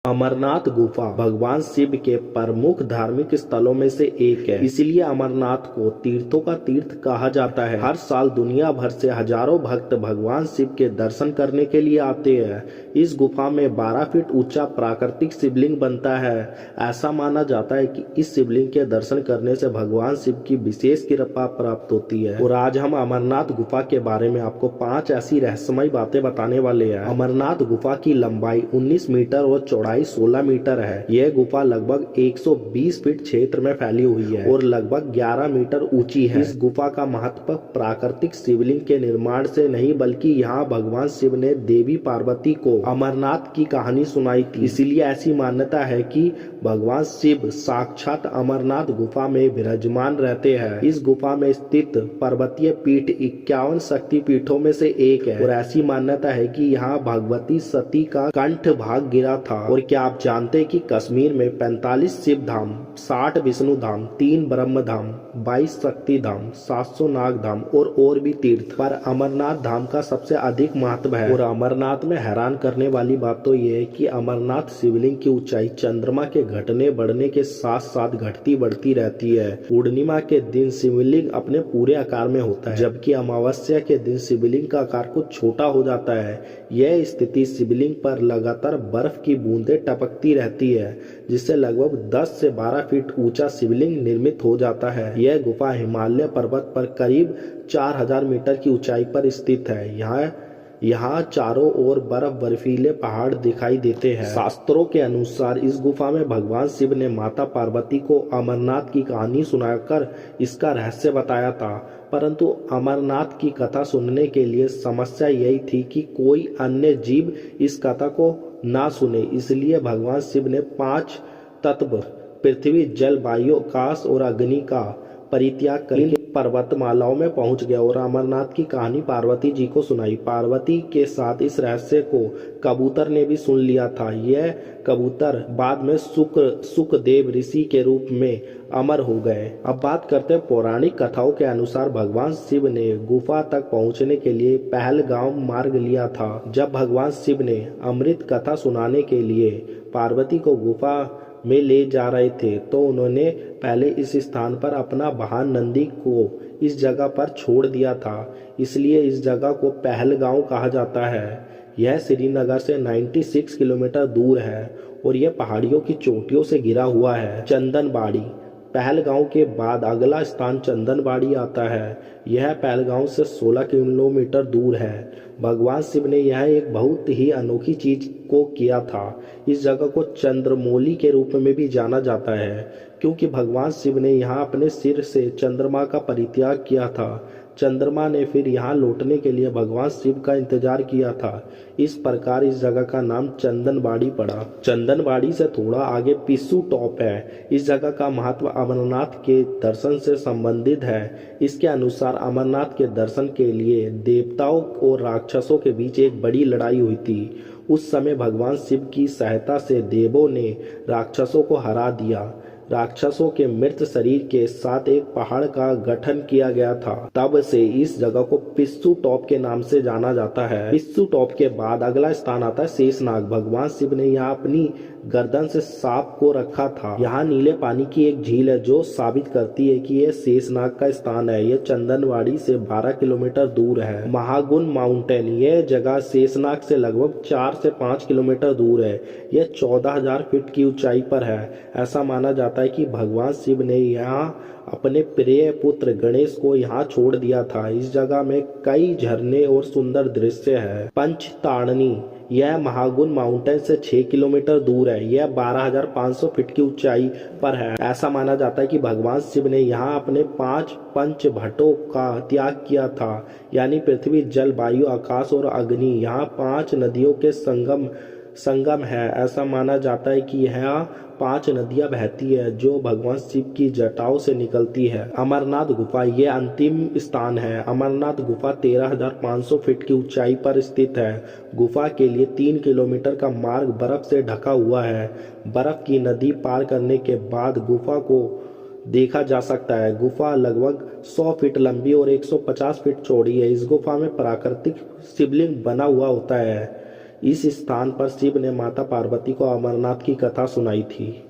अमरनाथ गुफा भगवान शिव के प्रमुख धार्मिक स्थलों में से एक है। इसलिए अमरनाथ को तीर्थों का तीर्थ कहा जाता है। हर साल दुनिया भर से हजारों भक्त भगवान शिव के दर्शन करने के लिए आते हैं। इस गुफा में 12 फीट ऊंचा प्राकृतिक शिवलिंग बनता है। ऐसा माना जाता है कि इस शिवलिंग के दर्शन करने से भगवान शिव की विशेष कृपा प्राप्त होती है। और आज हम अमरनाथ गुफा के बारे में आपको 5 ऐसी रहस्यमयी बातें बताने वाले हैं। अमरनाथ गुफा की लंबाई 19 मीटर और चौड़ाई 16 मीटर है। यह गुफा लगभग 120 फीट क्षेत्र में फैली हुई है और लगभग 11 मीटर ऊंची है। इस गुफा का महत्व प्राकृतिक शिवलिंग के निर्माण से नहीं बल्कि यहाँ भगवान शिव ने देवी पार्वती को अमरनाथ की कहानी सुनाई थी। इसलिए ऐसी मान्यता है कि भगवान शिव साक्षात अमरनाथ गुफा में विराजमान रहते हैं। इस गुफा में स्थित पर्वतीय पीठ 51 शक्ति पीठों में से एक है और ऐसी मान्यता है कि यहाँ भगवती सती का कंठ भाग गिरा था। और क्या आप जानते हैं कि कश्मीर में 45 शिव धाम, 60 विष्णु धाम, 3 ब्रह्म धाम, 22 शक्ति धाम, 700 नाग धाम और भी तीर्थ पर अमरनाथ धाम का सबसे अधिक महत्व है। और अमरनाथ में हैरान करने वाली बात तो यह है कि अमरनाथ शिवलिंग की ऊंचाई चंद्रमा के घटने बढ़ने के साथ साथ घटती बढ़ती रहती है। पूर्णिमा के दिन शिवलिंग अपने पूरे आकार में होता है, जबकि अमावस्या के दिन शिवलिंग का आकार कुछ छोटा हो जाता है। यह स्थिति शिवलिंग पर लगातार बर्फ की बूंदें टपकती रहती है, जिससे लगभग 10 से 12 फीट ऊंचा शिवलिंग निर्मित हो जाता है। यह गुफा हिमालय पर्वत पर करीब 4000 मीटर की ऊंचाई पर स्थित है। यहाँ चारों ओर बर्फीले पहाड़ दिखाई देते हैं। शास्त्रों के अनुसार इस गुफा में भगवान शिव ने माता पार्वती को अमरनाथ की कहानी सुनाकर इसका रहस्य बताया था, परंतु अमरनाथ की कथा सुनने के लिए समस्या यही थी कि कोई अन्य जीव इस कथा को ना सुने। इसलिए भगवान शिव ने 5 तत्व पृथ्वी, जल, वायु, आकाश और अग्नि का परित्याग करके पर्वतमालाओं में पहुंच गया और अमरनाथ की कहानी पार्वती जी को सुनाई। पार्वती के साथ इस रहस्य को कबूतर ने भी सुन लिया था। यह कबूतर बाद में सुखदेव ऋषि के रूप में अमर हो गए। अब बात करते हैं पौराणिक कथाओं के अनुसार भगवान शिव ने गुफा तक पहुंचने के लिए पहलगाम मार्ग लिया था। जब भगवान शिव ने अमृत कथा सुनाने के लिए पार्वती को गुफा में ले जा रहे थे तो उन्होंने पहले इस स्थान पर अपना वाहन नंदी को इस जगह पर छोड़ दिया था। इसलिए इस जगह को पहलगांव कहा जाता है। यह श्रीनगर से 96 किलोमीटर दूर है और यह पहाड़ियों की चोटियों से घिरा हुआ है। चंदनबाड़ी पहलगांव के बाद अगला स्थान चंदनबाड़ी आता है। यह पहलगांव से 16 किलोमीटर दूर है। भगवान शिव ने यह एक बहुत ही अनोखी चीज को किया था। इस जगह को चंद्रमौली के रूप में भी जाना जाता है, क्योंकि भगवान शिव ने यहाँ अपने सिर से चंद्रमा का परित्याग किया था। चंद्रमा ने फिर यहाँ लौटने के लिए भगवान शिव का इंतजार किया था। इस प्रकार इस जगह का नाम चंदनबाड़ी पड़ा। चंदनबाड़ी से थोड़ा आगे पिस्सू टॉप है। इस जगह का महत्व अमरनाथ के दर्शन से संबंधित है। इसके अनुसार अमरनाथ के दर्शन के लिए देवताओं और राक्षसों के बीच एक बड़ी लड़ाई हुई थी। उस समय भगवान शिव की सहायता से देवों ने राक्षसों को हरा दिया। राक्षसों के मृत शरीर के साथ एक पहाड़ का गठन किया गया था। तब से इस जगह को पिस्सू टॉप के नाम से जाना जाता है। पिस्सू टॉप के बाद अगला स्थान आता है शेषनाग। भगवान शिव ने यहाँ अपनी गर्दन से सांप को रखा था। यहाँ नीले पानी की एक झील है जो साबित करती है कि यह शेषनाग का स्थान है। यह चंदनबाड़ी से 12 किलोमीटर दूर है। महागुन माउंटेन, यह जगह शेषनाग से लगभग 4 से 5 किलोमीटर दूर है। यह 14,000 फीट की ऊंचाई पर है। ऐसा माना जाता है कि भगवान शिव ने यहाँ अपने प्रिय पुत्र गणेश को यहाँ छोड़ दिया था। इस जगह में कई झरने और सुंदर दृश्य है। पंचताड़नी, यह महागुन माउंटेन से 6 किलोमीटर दूर है। यह 12,500 फीट की ऊंचाई पर है। ऐसा माना जाता है कि भगवान शिव ने यहाँ अपने 5 पंचभट्टों का त्याग किया था, यानी पृथ्वी, जल, वायु, आकाश और अग्नि। यहाँ 5 नदियों के संगम है। ऐसा माना जाता है कि यहाँ 5 नदियां बहती है जो भगवान शिव की जटाओं से निकलती है। अमरनाथ गुफा, ये अंतिम स्थान है। अमरनाथ गुफा 13,500 फीट की ऊंचाई पर स्थित है। गुफा के लिए 3 किलोमीटर का मार्ग बर्फ से ढका हुआ है। बर्फ की नदी पार करने के बाद गुफा को देखा जा सकता है। गुफा लगभग 100 फीट लंबी और 150 फीट चौड़ी है। इस गुफा में प्राकृतिक शिवलिंग बना हुआ होता है। इस स्थान पर शिव ने माता पार्वती को अमरनाथ की कथा सुनाई थी।